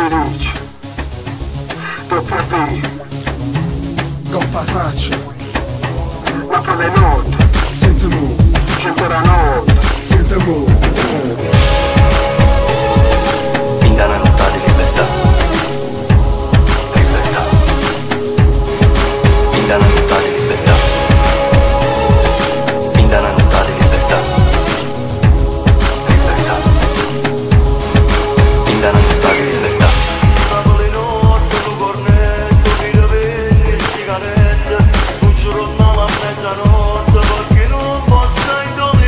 pomeriggio, doppia B, Coppa traccia, Napoli notte, sentiamo, Cintura notte, sentiamo. Pindana nottata di libertà. Libertà. Pindana nottata di libertà. Pindana nottata di libertà. Libertà. Pindana nottata di libertà. Napoli notte, tu cornetto, mi devi sigarette, un giorno a mezzanotte, perché non posso indovinare.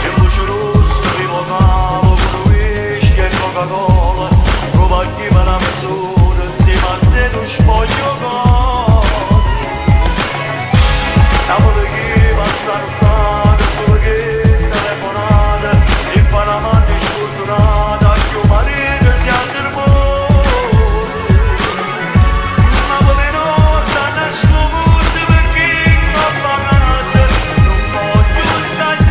Che luce rossa mi vocavo con whisky e Coca-Cola, provagli per la mezz'ora, insieme a te non spoglio cosa. Napoli che passa nottata, solo che telefonate, e Panamati sfortunata, più marito si altermone. Napoli notte, adesso forse perché non pagate, non voglio stare.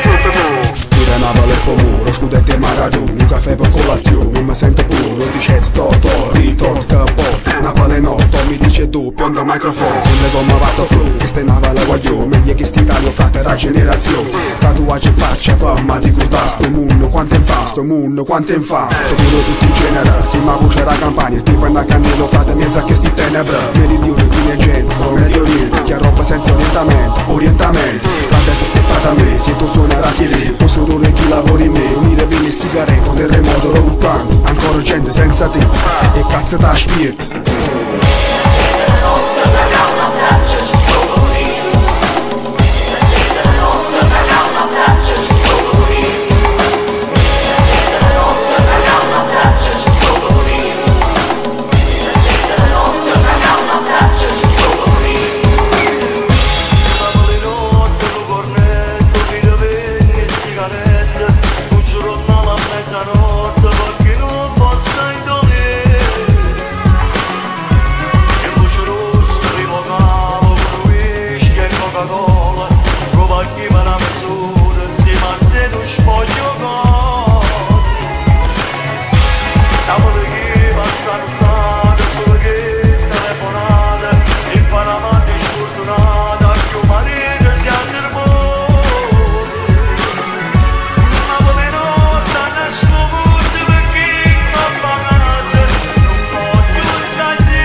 sento tu, Pure Napoli e Pomuro, scudetto e maratona, un caffè per colazione, non mi sento puro, dice Toto, ritorno capote. Napoli notte, mi dice tu, pionda microfono, sembra come fatto flow, che stai Napoli guaglione, meglio che st'Italia frate la generazione. Tatuaggi in faccia, ma di curta, sto mondo quanto in fa, sto mondo quanto in fa. Sicuro tutti in genere, si ma voce la campagna, tipo in cannello, frate mezza che sti tenebre. Meridione, quindi è gente, Medio Oriente, chi ha roba senza orientamento, frate tu stai frate a me, se tu suona la sirena, posso dure chi lavori in me, unire vini e sigarette, terremoto ruttante, ancora gente senza te, e cazzo da spirito. Napoli notte, tu cornetto, mi devi sigarette, un giorno a mezzanotte, perché non posso indovinare. Che luce rossa mi vocavo con whisky e Coca-Cola, provagli per la mezz'ora, insieme a te non spoglio cosa. Napoli che passa nottata, solo che telefonate, e Panamati sfortunata, più marito si altermone. Napoli notte, adesso forse perché non pagate, non voglio stare.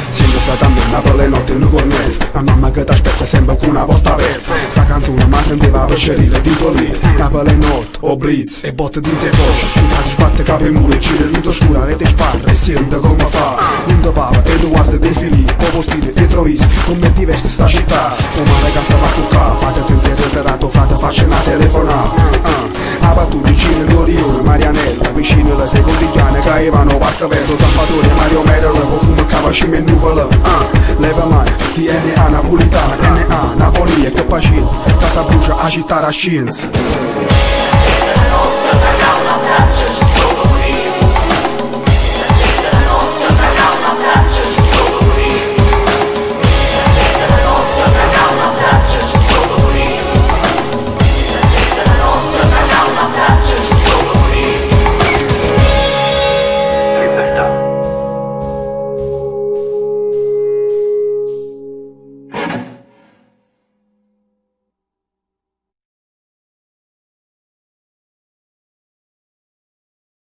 Siendo fratello Napoli notte in un cornetto, la mamma che t'aspetta sempre con una porta aperta. Sta canzone ma sentiva per scerire di lì. Napoli notte, o blitz e botte di te cosce. Sciutati sbatte capo e muro e gira l'unto scura, rete spalla e sente come fa. L'unto pava, Edoardo De Filì, poco stile, Pietro Isi, come è diversa sta città. Un mare che sta a toccare, fate attenzione reiterato, frate faccia una telefonata. A battuti gira l'Orione, Marianella, vicino alle secondigliane, Caivano, Barcavello, Salvatore, Mario Merolo, con fumo e cavacime e nuvole. Leva mai, DNA napolitana, NA, Napoli e che pazienza, casa brucia, agitare a scienza.